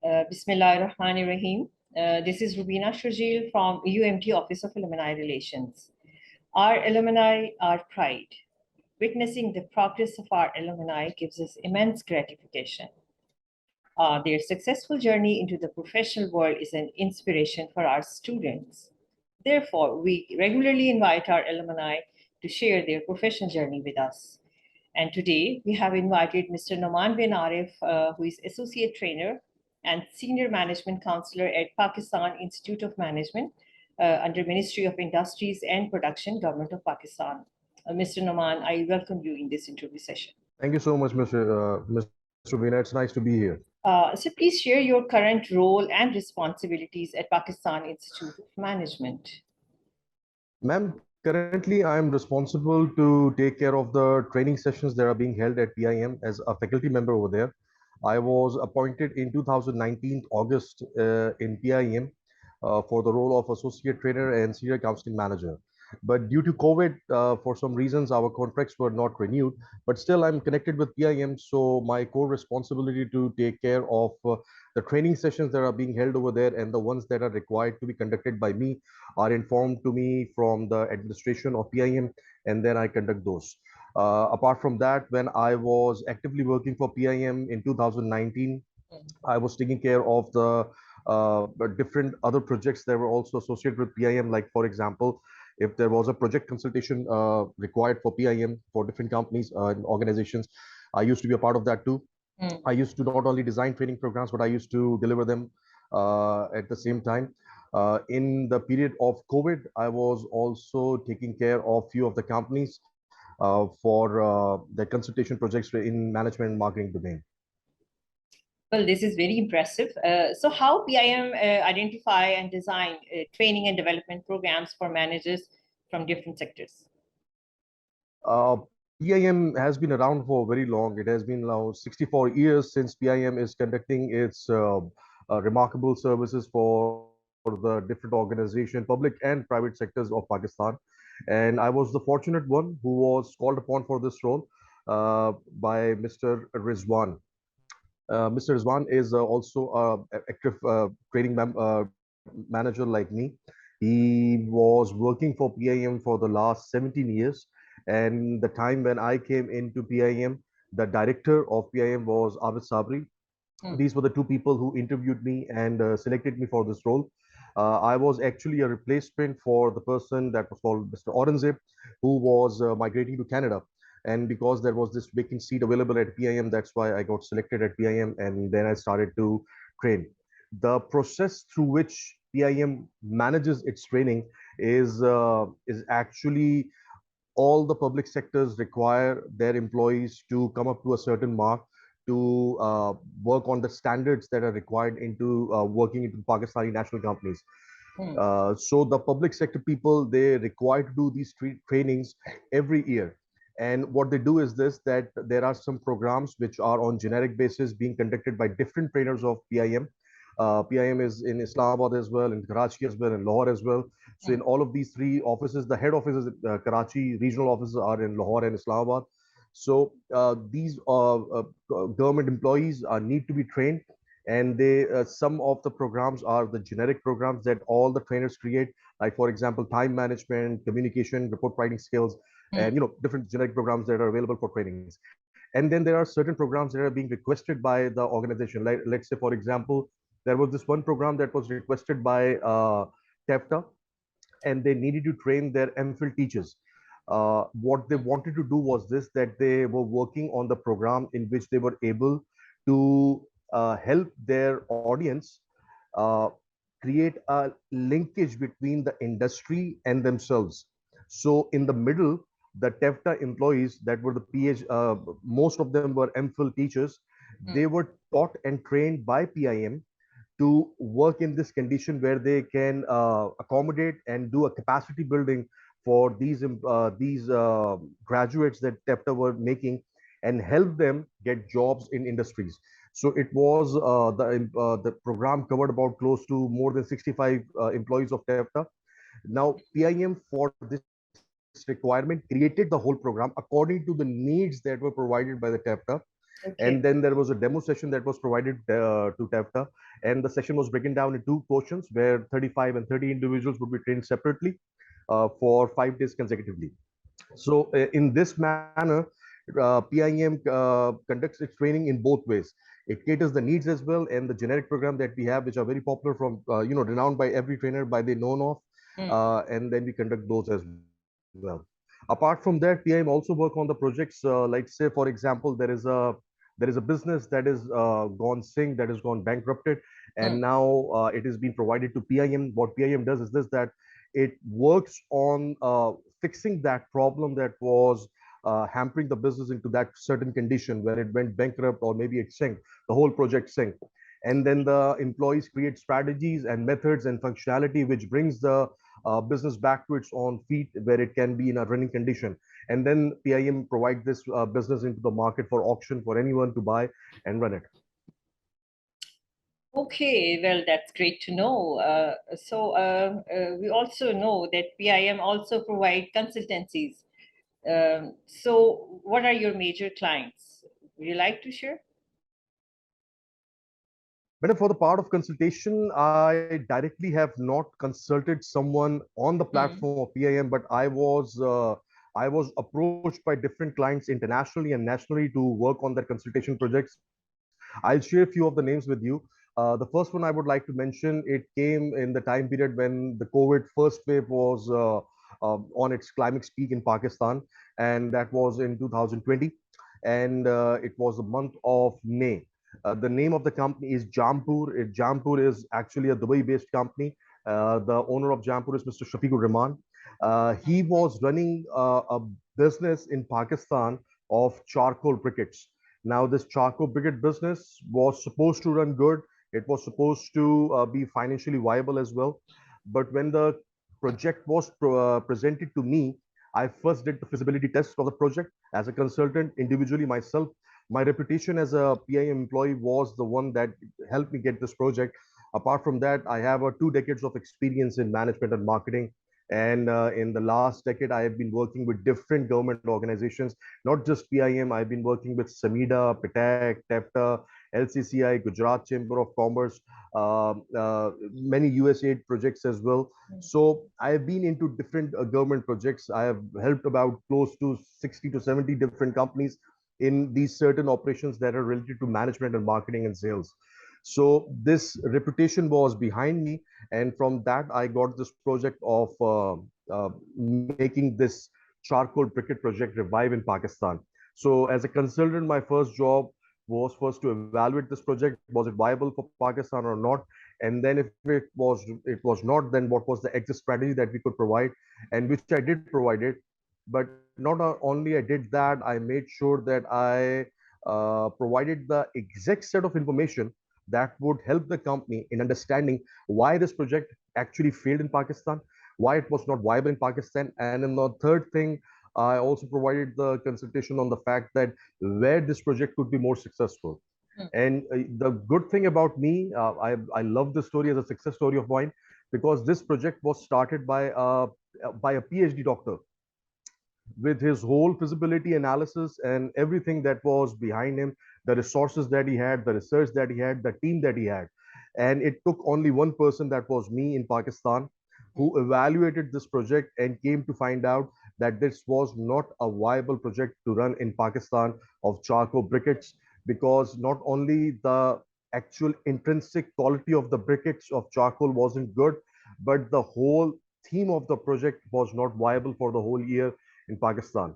Bismillahirrahmanirrahim. This is Rubina Shurjil from UMT Office of Alumni Relations. Our alumni are pride. Witnessing the progress of our alumni gives us immense gratification. Their successful journey into the professional world is an inspiration for our students. Therefore, we regularly invite our alumni to share their professional journey with us. And today we have invited Mr. Nauman bin Arif, who is Associate Trainer and Senior Management Counselor at Pakistan Institute of Management under Ministry of Industries and Production, Government of Pakistan. Mr. Nauman, I welcome you in this interview session. Thank you so much, Ms. Rubina. It's nice to be here. So please share your current role and responsibilities at Pakistan Institute of Management. Ma'am, currently I am responsible to take care of the training sessions that are being held at PIM as a faculty member over there. I was appointed in 2019 August in PIM for the role of Associate Trainer and Senior Counseling Manager. But due to COVID, for some reasons, our contracts were not renewed. But still, I'm connected with PIM, so my core responsibility to take care of the training sessions that are being held over there and the ones that are required to be conducted by me are informed to me from the administration of PIM, and then I conduct those. Apart from that, when I was actively working for PIM in 2019, I was taking care of the different other projects that were also associated with PIM. Like, for example, if there was a project consultation required for PIM for different companies and organizations, I used to be a part of that too. I used to not only design training programs, but I used to deliver them at the same time. In the period of COVID, I was also taking care of few of the companies for the consultation projects in management and marketing domain. Well, this is very impressive. So how PIM identify and design training and development programs for managers from different sectors? PIM has been around for very long. It has been now 64 years since PIM is conducting its remarkable services for the different organizations, public and private sectors of Pakistan. And I was the fortunate one who was called upon for this role by Mr. Rizwan. Mr. Rizwan is also an active training manager like me. He was working for PIM for the last 17 years. And the time when I came into PIM, the director of PIM was Abid Sabri. These were the two people who interviewed me and selected me for this role. I was actually a replacement for the person that was called Mr. Aurangzeb, who was migrating to Canada. And because there was this vacant seat available at PIM, that's why I got selected at PIM, and then I started to train. The process through which PIM manages its training is actually all the public sectors require their employees to come up to a certain mark to work on the standards that are required into working into Pakistani national companies. So the public sector people, they require to do these trainings every year. And what they do is this, that there are some programs which are on generic basis being conducted by different trainers of PIM. PIM is in Islamabad as well, in Karachi as well, in Lahore as well. So in all of these three offices, the head office is Karachi, regional offices are in Lahore and Islamabad. So these government employees need to be trained, and they some of the programs are the generic programs that all the trainers create, like for example, time management, communication, report writing skills, and different generic programs that are available for trainings. And then there are certain programs that are being requested by the organization. Like, let's say, for example, there was this one program that was requested by TEFTA, and they needed to train their MPhil teachers. What they wanted to do was this, that they were working on the program in which they were able to help their audience create a linkage between the industry and themselves. So in the middle, the TEFTA employees that were the most of them were MPhil teachers. They were taught and trained by PIM to work in this condition where they can accommodate and do a capacity building for these graduates that TEFTA were making, and help them get jobs in industries. So it was the program covered about close to more than 65 employees of TEFTA. Now PIM, for this requirement, created the whole program according to the needs that were provided by the TEFTA. Okay. And then there was a demo session that was provided to TEFTA, and the session was broken down in two portions where 35 and 30 individuals would be trained separately for 5 days consecutively. So in this manner, PIM conducts its training in both ways. It caters the needs as well, and the generic program that we have, which are very popular from renowned by every trainer, by they known of, Mm. and then we conduct those as well. Apart from that, PIM also work on the projects. Like say, for example, there is a business that is gone sink, that has gone bankrupted, and Mm. now it is being provided to PIM. What PIM does is this, that it works on fixing that problem that was hampering the business into that certain condition where it went bankrupt or maybe it sank, the whole project sank. And then the employees create strategies and methods and functionality which brings the business back to its own feet where it can be in a running condition. And then PIM provide this business into the market for auction for anyone to buy and run it. Okay, well, that's great to know. We also know that PIM also provide consultancies. So what are your major clients? Would you like to share? Madam, for the part of consultation, I directly have not consulted someone on the Mm. platform of PIM, but I was approached by different clients internationally and nationally to work on their consultation projects. I'll share a few of the names with you. The first one I would like to mention, it came in the time period when the COVID first wave was on its climax peak in Pakistan, and that was in 2020, and it was the month of May. The name of the company is Jampur. Jampur is actually a Dubai-based company. The owner of Jampur is Mr. Shafiqur Rahman. He was running a business in Pakistan of charcoal briquettes. Now, this charcoal briquette business was supposed to run good. It was supposed to be financially viable as well. But when the project was presented to me, I first did the feasibility test of the project as a consultant individually myself. My reputation as a PIM employee was the one that helped me get this project. Apart from that, I have 2 decades of experience in management and marketing. And in the last decade, I have been working with different government organizations, not just PIM. I've been working with Samida, PTAC, TEFTA, LCCI, Gujarat Chamber of Commerce, many USAID projects as well. So I have been into different government projects. I have helped about close to 60 to 70 different companies in these certain operations that are related to management and marketing and sales. So this reputation was behind me, and from that I got this project of making this charcoal briquette project revive in Pakistan. So as a consultant, my first job was first to evaluate this project. Was it viable for Pakistan or not? And then if it was not, then what was the exit strategy that we could provide, and which I did provide it. But not only I did that, I made sure that I provided the exact set of information that would help the company in understanding why this project actually failed in Pakistan, why it was not viable in Pakistan. And then the third thing, I also provided the consultation on the fact that where this project could be more successful. Mm. And the good thing about me, I love this story as a success story of mine, because this project was started by a PhD doctor with his whole feasibility analysis and everything that was behind him, the resources that he had, the research that he had, the team that he had. And it took only one person, that was me in Pakistan, who evaluated this project and came to find out that this was not a viable project to run in Pakistan of charcoal briquettes, because not only the actual intrinsic quality of the briquettes of charcoal wasn't good, but the whole theme of the project was not viable for the whole year in Pakistan.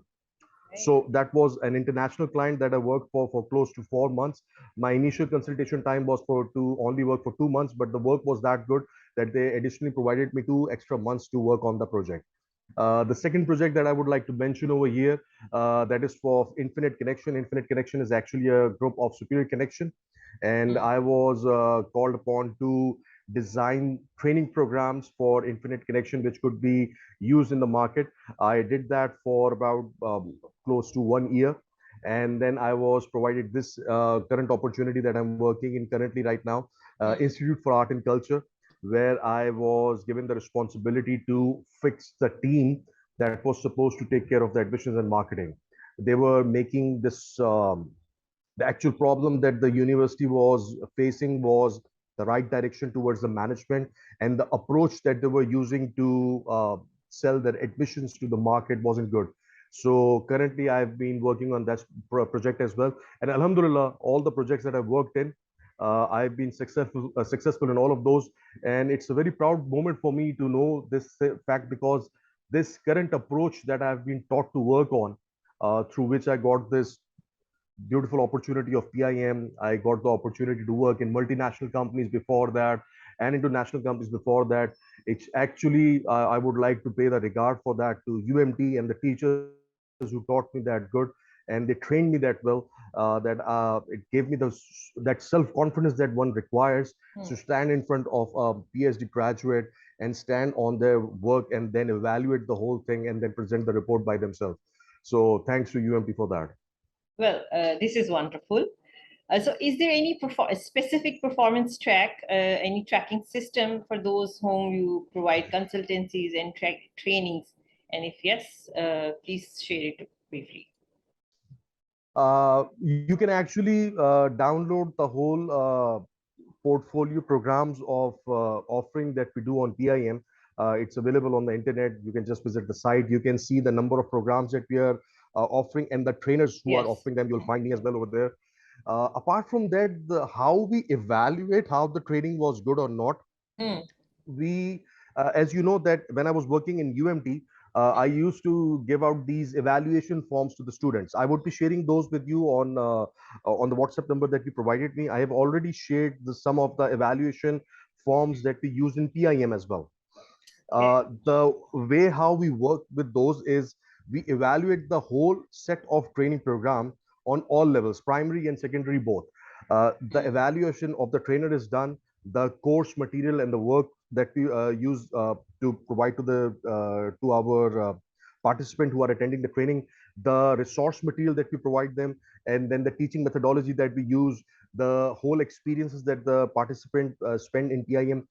Right. So that was an international client that I worked for close to 4 months. My initial consultation time was for to only work for 2 months, but the work was that good that they additionally provided me 2 extra months to work on the project. The second project that I would like to mention over here, that is for Infinite Connection. Infinite Connection is actually a group of superior connection, and Mm. I was called upon to design training programs for Infinite Connection, which could be used in the market. I did that for about close to 1 year. And then I was provided this current opportunity that I'm working in currently right now, Mm. Institute for Art and Culture, where I was given the responsibility to fix the team that was supposed to take care of the admissions and marketing. They were making this The actual problem that the university was facing was the right direction towards the management, and the approach that they were using to sell their admissions to the market wasn't good. So currently I've been working on that project as well, and alhamdulillah, all the projects that I've worked in, I've been successful in all of those. And it's a very proud moment for me to know this fact, because this current approach that I've been taught to work on, through which I got this beautiful opportunity of PIM. I got the opportunity to work in multinational companies before that, and international companies before that. It's actually, I would like to pay the regard for that to UMT and the teachers who taught me that good, and they trained me that well, that it gave me that self-confidence that one requires to stand in front of a PhD graduate and stand on their work and then evaluate the whole thing and then present the report by themselves. So thanks to UMT for that. Well, this is wonderful. So is there any specific performance track, any tracking system for those whom you provide consultancies and trainings? And if yes, please share it briefly. You can actually download the whole portfolio programs of offering that we do on PIM. It's available on the internet. You can just visit the site. You can see the number of programs that we are offering and the trainers who are Yes. offering them. You'll find me as well over there. Apart from that, how we evaluate how the training was good or not, we, as you know, that when I was working in UMT, I used to give out these evaluation forms to the students. I would be sharing those with you on the WhatsApp number that you provided me. I have already shared some of the evaluation forms that we use in PIM as well. The way how we work with those is we evaluate the whole set of training program on all levels, primary and secondary both. The evaluation of the trainer is done, the course material and the work that we use to provide to the to our participant who are attending the training, the resource material that we provide them, and then the teaching methodology that we use, the whole experiences that the participant spend in PIM,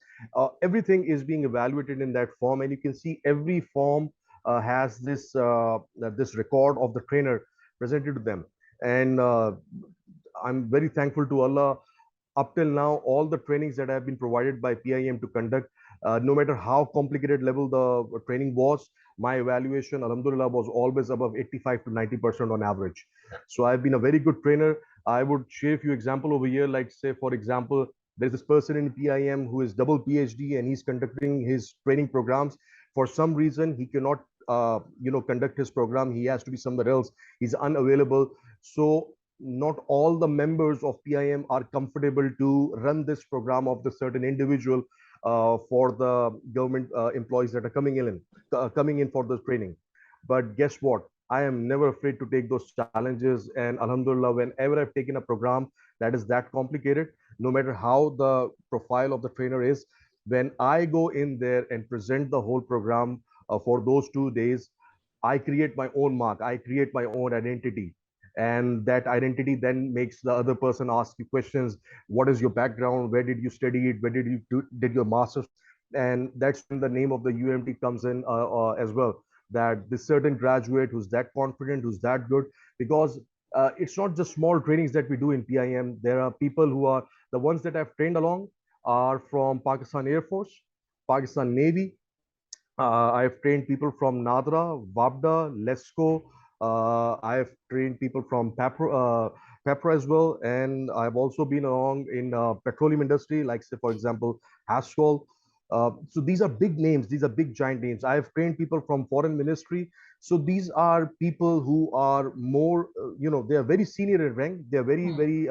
everything is being evaluated in that form. And you can see every form has this record of the trainer presented to them. And I'm very thankful to Allah. Up till now, all the trainings that have been provided by PIM to conduct, no matter how complicated level the training was, my evaluation, alhamdulillah, was always above 85 to 90% on average. So I've been a very good trainer. I would share a few example over here. Like, say, for example, there's this person in PIM who is double PhD and he's conducting his training programs. For some reason, he cannot, conduct his program. He has to be somewhere else. He's unavailable. So not all the members of PIM are comfortable to run this program of the certain individual for the government employees that are coming in for this training. But guess what? I am never afraid to take those challenges. And alhamdulillah, whenever I've taken a program that is that complicated, no matter how the profile of the trainer is, when I go in there and present the whole program for those 2 days, I create my own mark. I create my own identity. And that identity then makes the other person ask you questions. What is your background? Where did you study it? Where did you did your master's? And that's when the name of the UMT comes in as well. That this certain graduate who's that confident, who's that good, because it's not just small trainings that we do in PIM. There are people who are the ones that I've trained along are from Pakistan Air Force, Pakistan Navy, I've trained people from Nadra, Wabda, Lesco. I've trained people from Pepra as well, and I've also been along in petroleum industry, like, say, for example, Haskell. So these are big names. These are big giant names. I've trained people from foreign ministry. So these are people who are more, they are very senior in rank. They are very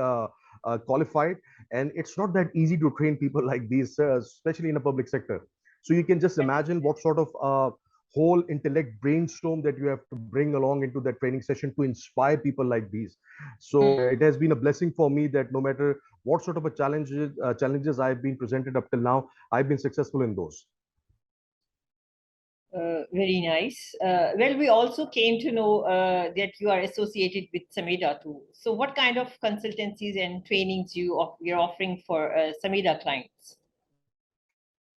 qualified, and it's not that easy to train people like these, especially in the public sector. So you can just imagine what sort of whole intellect brainstorm that you have to bring along into that training session to inspire people like these. So it has been a blessing for me that no matter what sort of a challenges I've been presented up till now, I've been successful in those. Very nice. Well, we also came to know that you are associated with Sameda too. So what kind of consultancies and trainings you're offering for Sameda clients?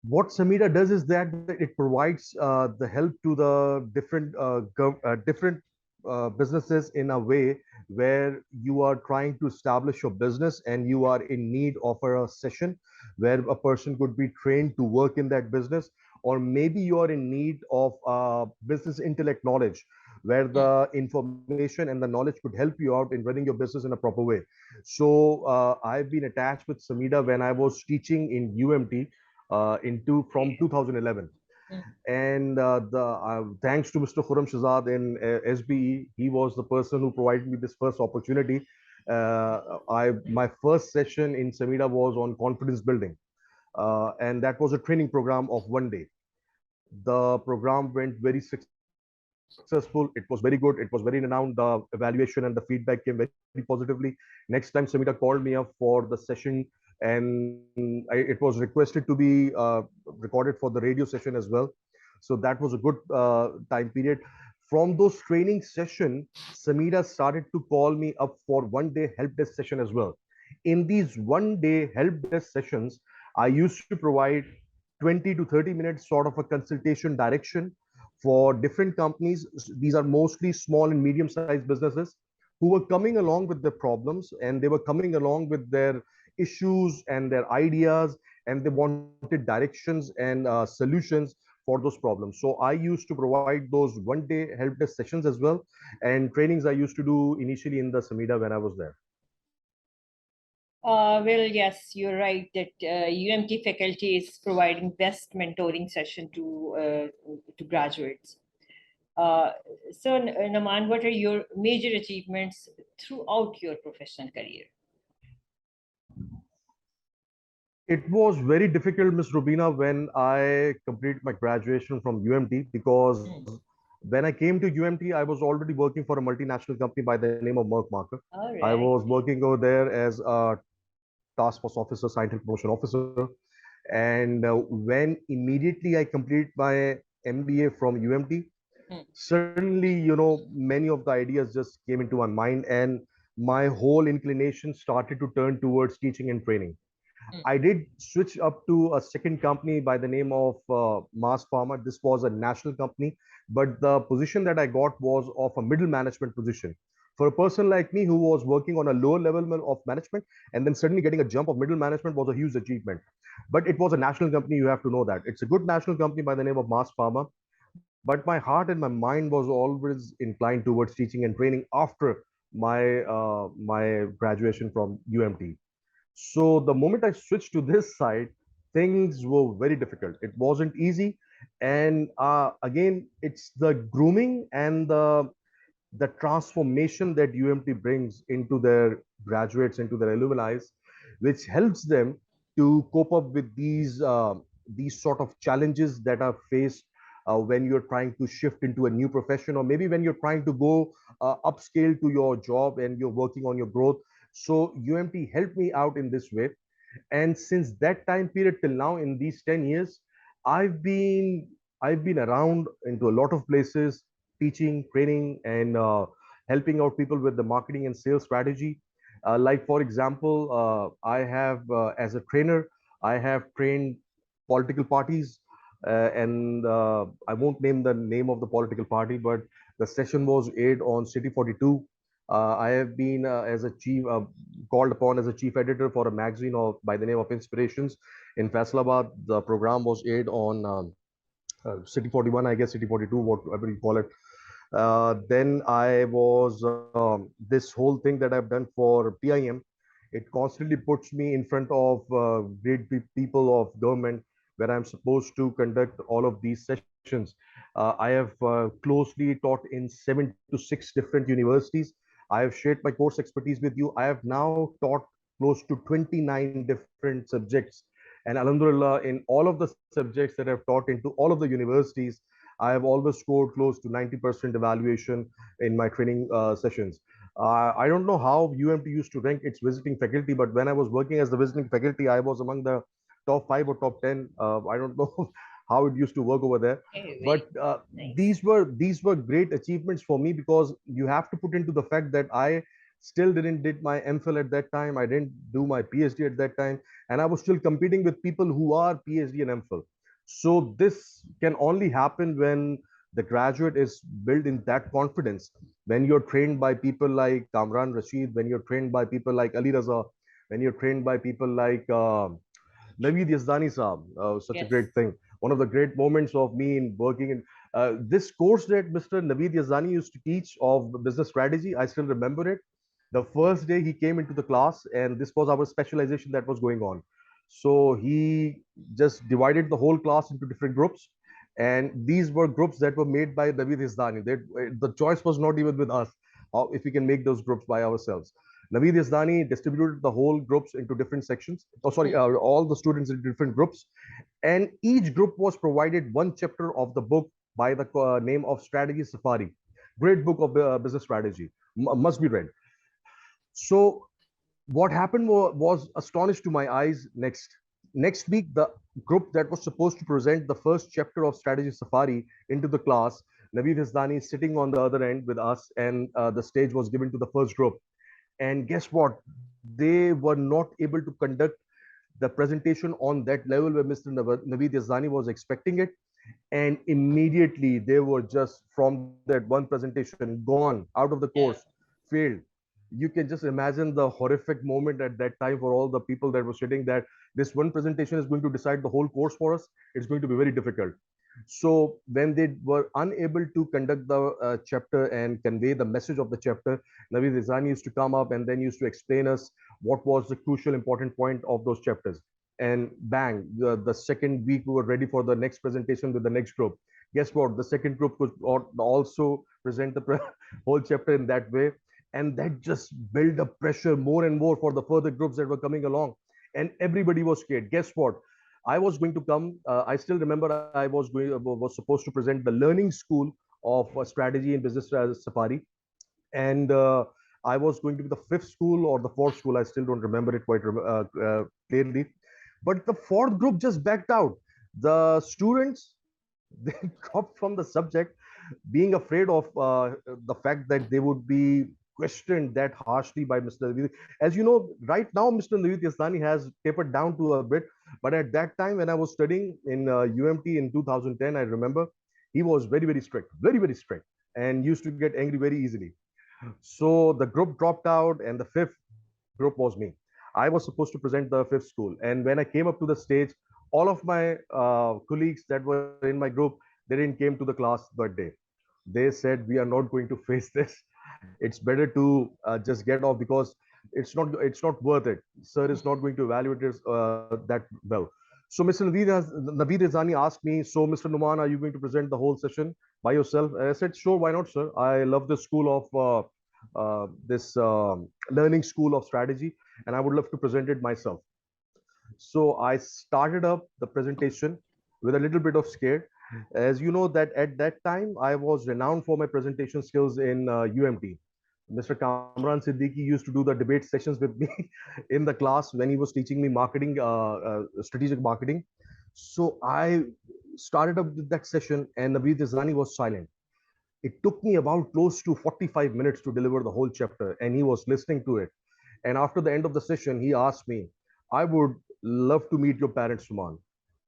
What Samira does is that it provides the help to the different businesses in a way where you are trying to establish your business and you are in need of a session where a person could be trained to work in that business, or maybe you are in need of business intellect knowledge where mm, the information and the knowledge could help you out in running your business in a proper way. So I've been attached with Samida when I was teaching in UMT into from okay. 2011. Mm, And the thanks to Mr. Khurram Shahzad in SBE, he was the person who provided me this first opportunity. I My first session in Samida was on confidence building, and that was a training program of 1 day. The program went very successful. It was very good. It was very renowned. The evaluation and the feedback came very positively. Next time, Samita called me up for the session, and it was requested to be recorded for the radio session as well. So that was a good time period. From those training session, Samira started to call me up for 1 day help desk session as well. In these 1 day help desk sessions, I used to provide 20 to 30 minutes sort of a consultation direction for different companies. These are mostly small and medium sized businesses who were coming along with their problems, and they were coming along with their issues and their ideas, and they wanted directions and solutions for those problems. So I used to provide those 1 day help desk sessions as well, and trainings I used to do initially in the Samida when I was there. well, yes, you're right that UMT faculty is providing best mentoring session to graduates. Uh, so, Naman, what are your major achievements throughout your professional career? It was very difficult, Miss Rubina, when I completed my graduation from UMT, because Mm, when I came to UMT, I was already working for a multinational company by the name of Merck Marker. all I was right. working over there as a task force officer, scientific promotion officer. And when immediately I completed my MBA from UMT, Mm, suddenly, many of the ideas just came into my mind, and my whole inclination started to turn towards teaching and training. mm, I did switch up to a second company by the name of Mass Pharma. This was a national company, but the position that I got was of a middle management position. For a person like me who was working on a lower level of management and then suddenly getting a jump of middle management was a huge achievement. But it was a national company, you have to know that. It's a good national company by the name of Mass Pharma. But my heart and my mind was always inclined towards teaching and training after my graduation from UMT. So the moment I switched to this side, things were very difficult. It wasn't easy, and again, it's the grooming and the transformation that UMT brings into their graduates, into their alumni, which helps them to cope up with these sort of challenges that are faced when you're trying to shift into a new profession, or maybe when you're trying to go upscale to your job and you're working on your growth. So UMT helped me out in this way, and since that time period till now, in these 10 years, i've been I've been around into a lot of places, teaching, training, and helping out people with the marketing and sales strategy. Like for example, I have as a trainer, I have trained political parties, and I won't name the name of the political party, but the session was aired on City 42. I have been as a chief called upon as a chief editor for a magazine by the name of Inspirations in Faisalabad. The program was aired on City 41, I guess, City 42, whatever you call it. Then I was this whole thing that I've done for PIM. It constantly puts me in front of great people of government where I'm supposed to conduct all of these sessions. I have closely taught in 7 to 6 different universities. I have shared my course expertise with you. I have now taught close to 29 different subjects. And Alhamdulillah, in all of the subjects that I've taught into all of the universities, I have always scored close to 90% evaluation in my training sessions. I don't know how UMT used to rank its visiting faculty, but when I was working as the visiting faculty, I was among the top 5 or top 10. I don't know how it used to work over there, okay, but very nice. these were great achievements for me, because you have to put into the fact that I still didn't did my MPhil at that time. I didn't do my PhD at that time, and I was still competing with people who are PhD and MPhil. So this can only happen when The graduate is built in that confidence when you're trained by people like Kamran Rashid, when you're trained by people like Ali Raza, when you're trained by people like Naveed Yazdani Saab, such a Yes. great thing. One of the great moments of me in working in this course that Mr. Naveed Yazdani used to teach of business strategy, I still remember it. The first day he came into the class, and this was our specialization that was going on. So he just divided the whole class into different groups, and these were groups that were made by Naveed Yazdani. The choice was not even with us, if we can make those groups by ourselves. Naveed Yazdani distributed the whole groups into different sections. Oh, sorry, Hmm. all the students into different groups, and each group was provided one chapter of the book by the name of Strategy Safari. Great book of business strategy, must be read. So what happened was astonished to my eyes. Next week, the group that was supposed to present the first chapter of Strategy Safari into the class, Naveed Hisdani is sitting on the other end with us, and the stage was given to the first group. And guess what? They were not able to conduct the presentation on that level where Mr. Naveed Yazdani was expecting it. And immediately they were just from that one presentation gone out of the course, Yeah. failed. You can just imagine the horrific moment at that time for all the people that were sitting, that this one presentation is going to decide the whole course for us. It's going to be very difficult. So when they were unable to conduct the chapter and convey the message of the chapter, Naveed Rizani used to come up and then used to explain us what was the crucial important point of those chapters. And bang, the second week we were ready for the next presentation with the next group. Guess what? The second group could also present the whole chapter in that way. And that just built up pressure more and more for the further groups that were coming along. And everybody was scared. Guess what? I was going to come. I still remember was supposed to present the learning school of strategy and business safari, and I was going to be the fifth school or the fourth school. I still don't remember it quite clearly. But the fourth group just backed out. The students they dropped from the subject, being afraid of the fact that they would be questioned that harshly by Mr. Naveed. As you know, right now, Mr. Naveed Yasdani has tapered down to a bit. But at that time, when I was studying in UMT in 2010, I remember he was very, very strict, and used to get angry very easily. So the group dropped out, and the fifth group was me. I was supposed to present the fifth school. And when I came up to the stage, all of my colleagues that were in my group, they didn't came to the class that day. They said, we are not going to face this. It's better to just get off, because it's not worth it. Sir is not going to evaluate it that well. So Mr. Naveed Rizani asked me, so Mr. Nauman, are you going to present the whole session by yourself? And I said, sure, why not, sir? I love the school of this learning school of strategy, and I would love to present it myself. So I started up the presentation with a little bit of scare. As you know, that at that time I was renowned for my presentation skills in UMT. Mr. Kamran Siddiqui used to do the debate sessions with me in the class when he was teaching me marketing, strategic marketing. So I started up with that session, and Naveed Izani was silent. It took me about close to 45 minutes to deliver the whole chapter, and he was listening to it. And after the end of the session, he asked me, I would love to meet your parents, Suman.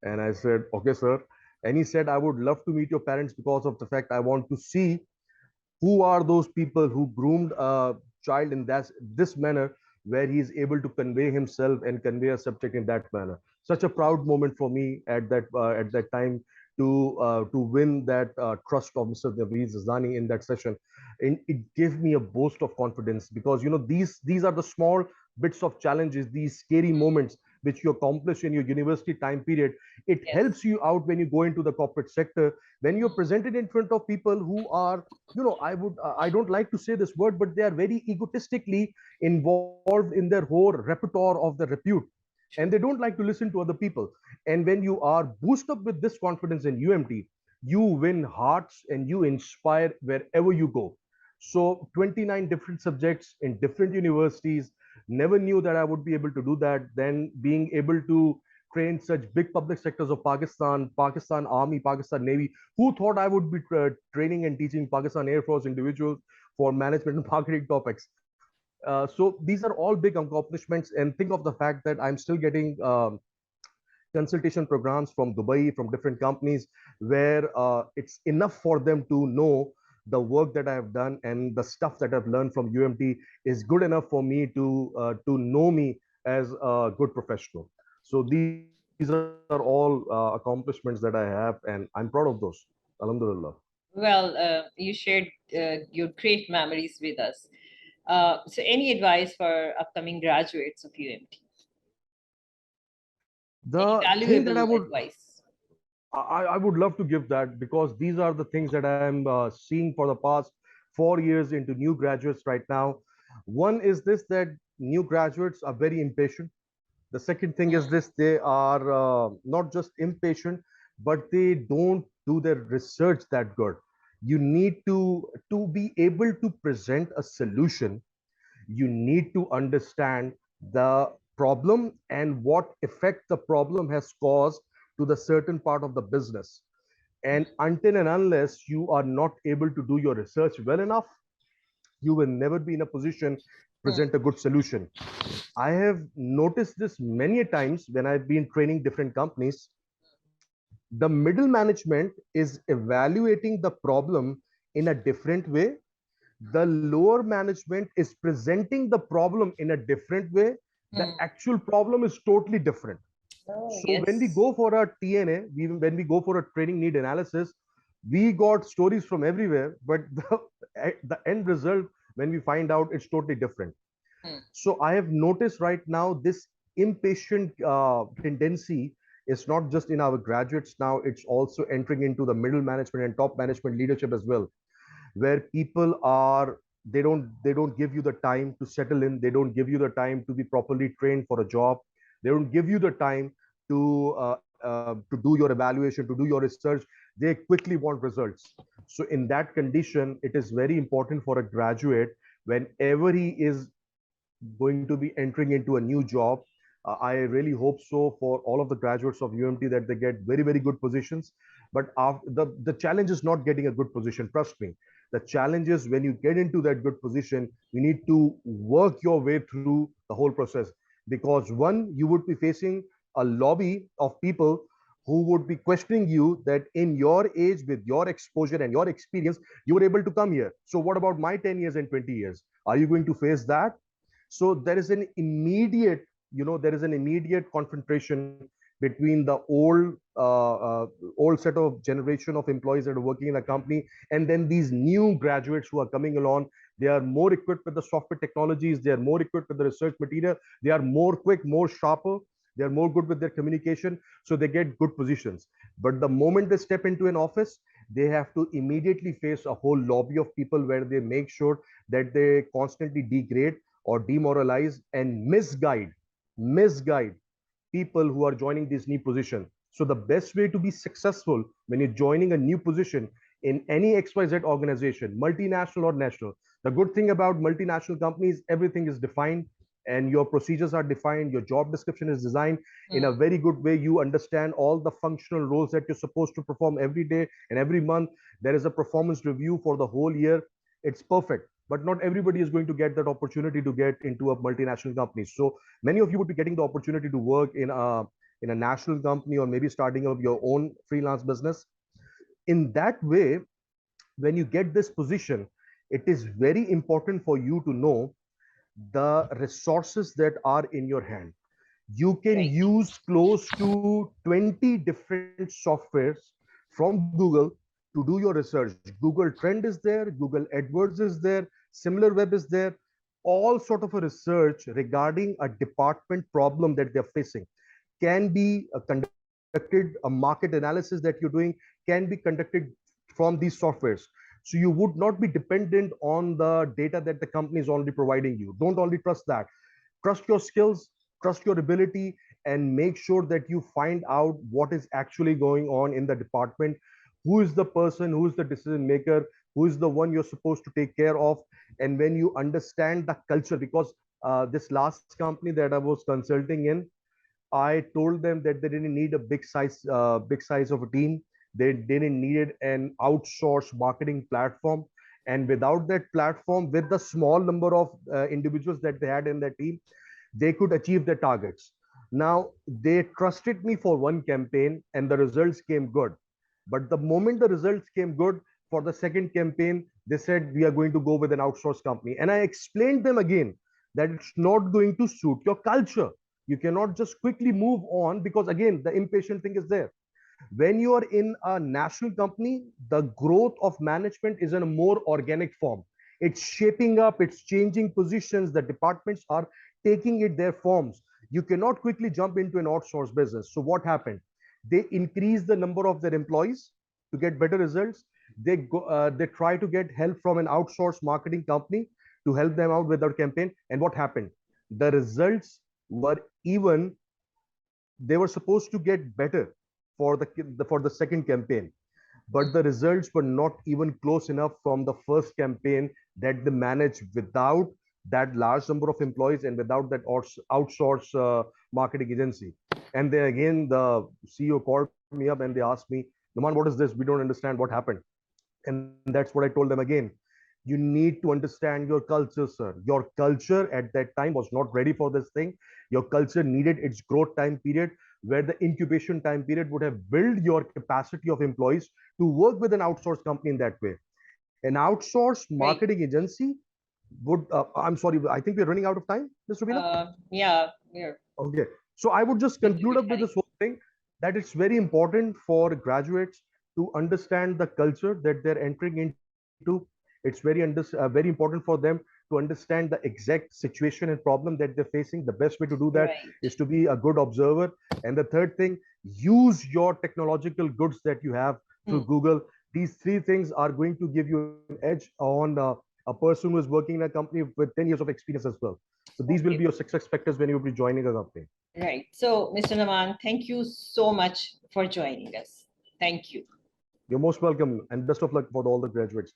And I said, okay, sir. And he said, I would love to meet your parents because of the fact I want to see who are those people who groomed a child in this manner, where he is able to convey himself and convey a subject in that manner. Such a proud moment for me at that time to win that trust of Mr. Naveed Zazani in that session. And it gave me a boost of confidence, because these are the small bits of challenges, these scary moments which you accomplish in your university time period. It Yes. helps you out when you go into the corporate sector, when you're Hmm. presented in front of people who are, I don't like to say this word, but they are very egotistically involved in their whole repertoire of the repute, and they True. don't like to listen to other people. And when you are boosted up with this confidence in UMT, you win hearts and you inspire wherever you go. So 29 different subjects in different universities, never knew that I would be able to do that. Then being able to train such big public sectors of Pakistan Army, Pakistan Navy. Who thought I would be training and teaching Pakistan Air Force individuals for management and marketing topics? So these are all big accomplishments, and think of the fact that I'm still getting consultation programs from Dubai, from different companies, where it's enough for them to know the work that I have done and the stuff that I've learned from UMT is good enough for me to know me as a good professional. So these are all accomplishments that I have, and I'm proud of those. Alhamdulillah. Well, you shared your great memories with us. So, any advice for upcoming graduates of UMT? Any The thing that valuable advice? I would love to give that, because these are the things that I'm seeing for the past 4 years into new graduates right now. One is this, that new graduates are very impatient. The second thing is this, they are not just impatient, but they don't do their research that good. You need to be able to present a solution. You need to understand the problem and what effect the problem has caused to the certain part of the business. And until and unless you are not able to do your research well enough, you will never be in a position to present a good solution. I have noticed this many times when I've been training different companies. The middle management is evaluating the problem in a different way. The lower management is presenting the problem in a different way. The actual problem is totally different. Oh, So when we yes. go for a TNA, when we go for a training need analysis, we got stories from everywhere, but the end result, when we find out, it's totally different. So I have noticed right now this impatient tendency is not just in our graduates now, it's also entering into the middle management and top management leadership as well, where people are, they don't give you the time to settle in, they don't give you the time to be properly trained for a job, they don't give you the time to do your evaluation, to do your research. They quickly want results. So in that condition, it is very important for a graduate, whenever he is going to be entering into a new job. I really hope so for all of the graduates of UMT that they get very, very good positions. But the challenge is not getting a good position, trust me. The challenge is when you get into that good position, you need to work your way through the whole process. Because one, you would be facing a lobby of people who would be questioning you that in your age, with your exposure and your experience, you were able to come here. So what about my 10 years and 20 years? Are you going to face that? So there is an immediate, there is an immediate confrontation between the old set of generation of employees that are working in a company, and then these new graduates who are coming along. They are more equipped with the software technologies, they are more equipped with the research material, they are more quick, more sharper, they are more good with their communication, so they get good positions. But the moment they step into an office, they have to immediately face a whole lobby of people where they make sure that they constantly degrade or demoralize and misguide people who are joining this new position. So the best way to be successful when you're joining a new position in any XYZ organization, multinational or national, the good thing about multinational companies, everything is defined and your procedures are defined, your job description is designed in a very good way. You understand all the functional roles that you're supposed to perform every day and every month. There is a performance review for the whole year. It's perfect. But not everybody is going to get that opportunity to get into a multinational company. So many of you would be getting the opportunity to work in a national company, or maybe starting up your own freelance business. In that way, when you get this position, it is very important for you to know the resources that are in your hand. You can Right. use close to 20 different softwares from Google to do your research. Google Trend is there, Google AdWords is there, SimilarWeb is there. All sort of a research regarding a department problem that they're facing can be conducted. A market analysis that you're doing can be conducted from these softwares. So you would not be dependent on the data that the company is already providing you. Don't only trust that. Trust your skills, trust your ability, and make sure that you find out what is actually going on in the department. Who is the person, who is the decision maker, who is the one you're supposed to take care of. And when you understand the culture, because this last company that I was consulting in, I told them that they didn't need a big size of a team. They didn't need an outsourced marketing platform. And without that platform, with the small number of individuals that they had in their team, they could achieve their targets. Now, they trusted me for one campaign and the results came good. But the moment the results came good for the second campaign, they said, we are going to go with an outsourced company. And I explained them again that it's not going to suit your culture. You cannot just quickly move on because, again, the impatient thing is there. When you are in a national company, the growth of management is in a more organic form. It's shaping up, it's changing positions, the departments are taking it their forms. You cannot quickly jump into an outsourced business. So what happened? They increase the number of their employees to get better results. They try to get help from an outsourced marketing company to help them out with their campaign. And what happened? The results were even, they were supposed to get better for the second campaign, but the results were not even close enough from the first campaign that they managed without that large number of employees and without that outsourced marketing agency. And then again, the CEO called me up and they asked me, Nauman, what is this? We don't understand what happened. And that's what I told them again. You need to understand your culture, sir. Your culture at that time was not ready for this thing. Your culture needed its growth time period, where the incubation time period would have built your capacity of employees to work with an outsourced company in that way. An outsourced Great. marketing agency would, I'm sorry, I think we're running out of time, Ms. Rubina? Yeah, we're Okay. So I would just conclude up with this whole thing that it's very important for graduates to understand the culture that they're entering into. It's very important for them to understand the exact situation and problem that they're facing. The best way to do that right. is to be a good observer. And the third thing, use your technological goods that you have through Google. These three things are going to give you an edge on a person who is working in a company with 10 years of experience as well. So these will be Okay. your success factors when you'll be joining a company. Right. So, Mr. Nauman, thank you so much for joining us. Thank you. You're most welcome and best of luck for all the graduates.